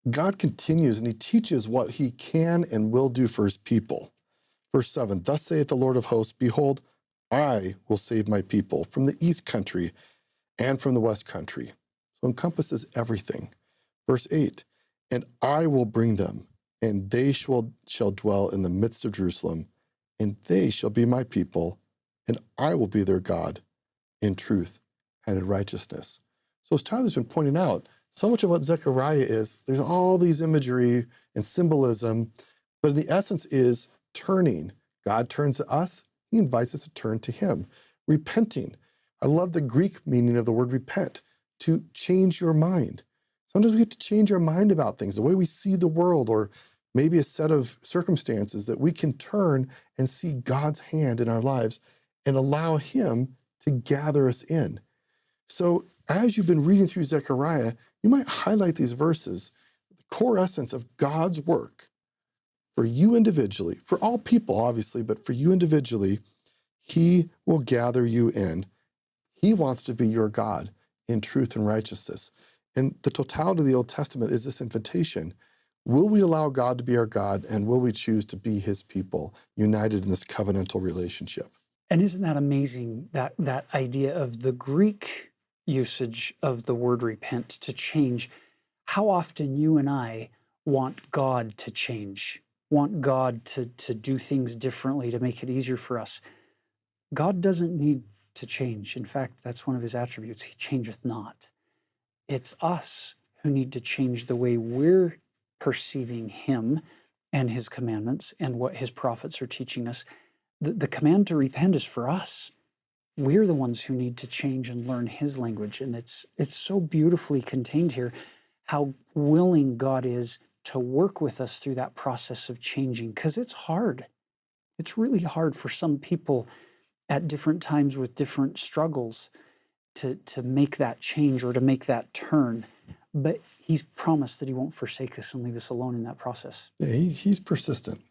God continues and he teaches what he can and will do for his people. Verse 7, thus saith the Lord of hosts, behold, I will save my people from the east country and from the west country. So encompasses everything. Verse 8, and I will bring them, and they shall dwell in the midst of Jerusalem, and they shall be my people, and I will be their God in truth and in righteousness. So as Tyler's been pointing out, so much of what Zechariah is, there's all these imagery and symbolism, but in the essence is turning. God turns to us, he invites us to turn to him. Repenting. I love the Greek meaning of the word repent, to change your mind. Sometimes we have to change our mind about things, the way we see the world, or maybe a set of circumstances that we can turn and see God's hand in our lives and allow him to gather us in. So as you've been reading through Zechariah, you might highlight these verses, the core essence of God's work for you individually, for all people, obviously, but for you individually, he will gather you in. He wants to be your God in truth and righteousness. And the totality of the Old Testament is this invitation. Will we allow God to be our God, and will we choose to be his people, united in this covenantal relationship? And isn't that amazing, that idea of the Greek usage of the word repent, to change? How often you and I want God to change, want God to do things differently, to make it easier for us. God doesn't need to change. In fact, that's one of his attributes. He changeth not. It's us who need to change the way we're perceiving him and his commandments and what his prophets are teaching us. The command to repent is for us. We're the ones who need to change and learn his language. And it's so beautifully contained here, how willing God is to work with us through that process of changing, because it's hard. It's really hard for some people at different times with different struggles to make that change or to make that turn. But he's promised that he won't forsake us and leave us alone in that process. Yeah, he's persistent.